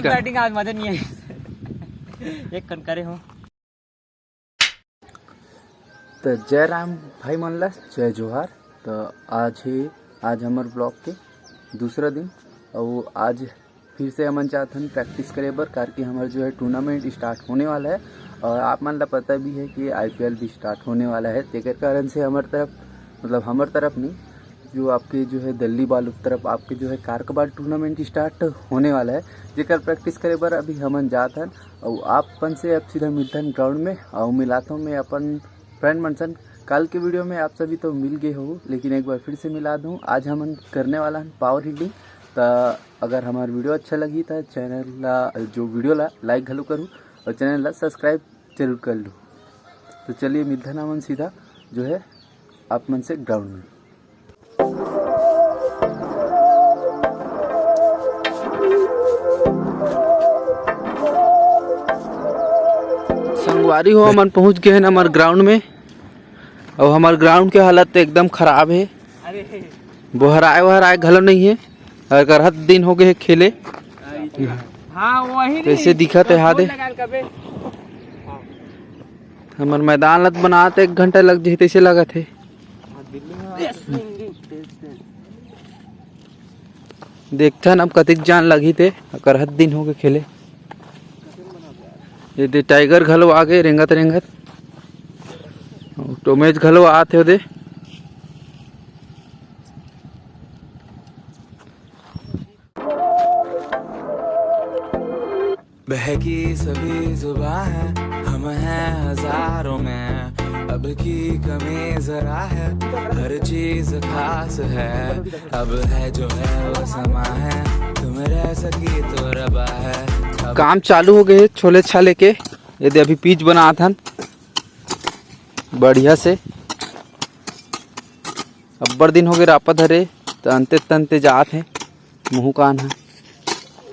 का बैटिंग आज मजा नहीं है। एक कन करे हो तो जय राम भाई मनला जय जोहार। तो आज हमारे ब्लॉग के दूसरा दिन और आज फिर से हमन चाहते हैं प्रैक्टिस करे बर कार कि हमारा जो है टूर्नामेंट स्टार्ट होने वाला है और आप मन ला पता भी है कि IPL भी स्टार्ट होने वाला है। तेकर कारण से हमारे तरफ नहीं जो आपके जो है दिल्ली बालू तरफ आपके जो है कार कबाड़ टूर्नामेंट स्टार्ट होने वाला है जेकर प्रैक्टिस करे बर अभी हमन जात हन और आपन से अब सीधा मिलता हन ग्राउंड में और मिलाता हूँ मैं अपन फ्रेंड मनसन। कल के वीडियो में आप सभी तो मिल गए हो लेकिन एक बार फिर से मिला दूँ। आज हम करने वाला है पावर हिटिंग। तो अगर हमारी वीडियो अच्छा लगी तो चैनल ला जो वीडियो ला लाइक घलो करूँ और चैनल ला सब्सक्राइब जरूर कर लूँ। तो चलिए मिलता ना मन सीधा जो है आप मन से ग्राउंड में। संगवारी हो मन पहुँच गए हैं हमारे ग्राउंड में और हमारे ग्राउंड के हालत एकदम खराब है। बहराए घलो नहीं है अगर हद दिन हो गए है खेले। हाँ वही कैसे दिखत है हादे हमारे मैदान लत बनाते 1 घंटा लग जाए तैसे लगत है। देखते अब कतिक जान लगी थे अगर हद दिन हो गए खेले। ये दे टाइगर घलो आगे रेंगत टोमेज घलो आते हो दे। बहकी सभी जुबां है हम हैं हजारों में अब की कमी जरा है हर चीज खास है अब है जो है वो समा है तुम रह सकी तो रबा है। काम चालू हो गए छोले छाले के। यदि अभी पिच बना था बढ़िया से अब्बर दिन हो गए रापा धरे तनते जात है मुँह कान है।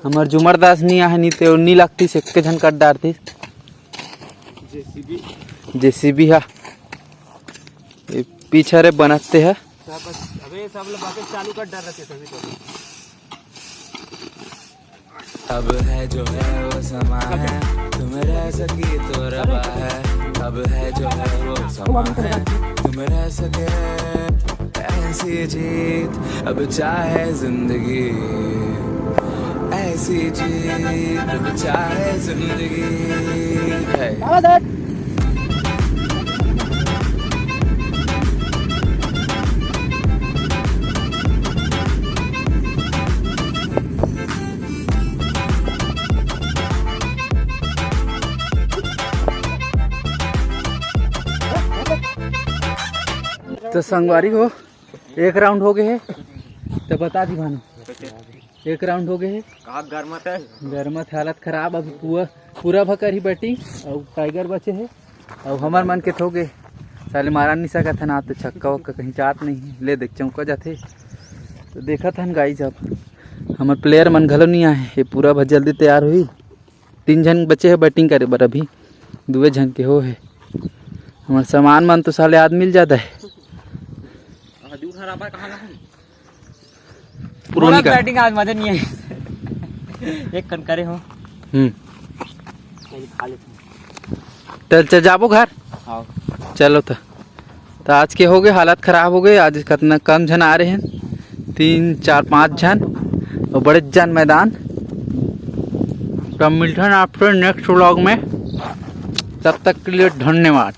हमार जुमरदास नहीं आए नहीं तो नहीं लगती से के झन कट डारती JCB है ये पीछे रे बनते है। अबे सब लोग बातें चालू कर डाल रहे थे तो अब है जो है वो समा है तुम रह सकी तो रबा है अब है जो है वो समा है तुम रह सके ऐसी जीत अब चाहे जिंदगी ऐसी जीत अब चाहे जिंदगी है। तो संगवारी हो 1 राउंड हो गए है तो बता दी भानु 1 राउंड हो गए है। गर्मत हालत खराब अभी पूरा भकर ही बैटिंग और टाइगर बचे है और हमार मन के थोगे साले मारा नहीं सकत ना तो छक्का वक्का कहीं चाट नहीं ले देख चौका जाते। तो देखा था गाइस अब हमार प्लेयर मन घलो नहीं आए ये पूरा बहुत जल्दी तैयार हुई। 3 जन बचे है बैटिंग करे बर अभी 2 जन के हो है। हमार सामान मन तो साले आज मिल जाता है पूरा बैटिंग आज मजा नहीं है। एक कन करे हो चल जाबो घर चलो। तो आज के हो गए हालत खराब हो गए। आज कितना कम जन आ रहे हैं 3 4 5 जन और बड़े जन मैदान। तब मिलते हैं आपसे नेक्स्ट व्लॉग में तब तक के लिए धन्यवाद।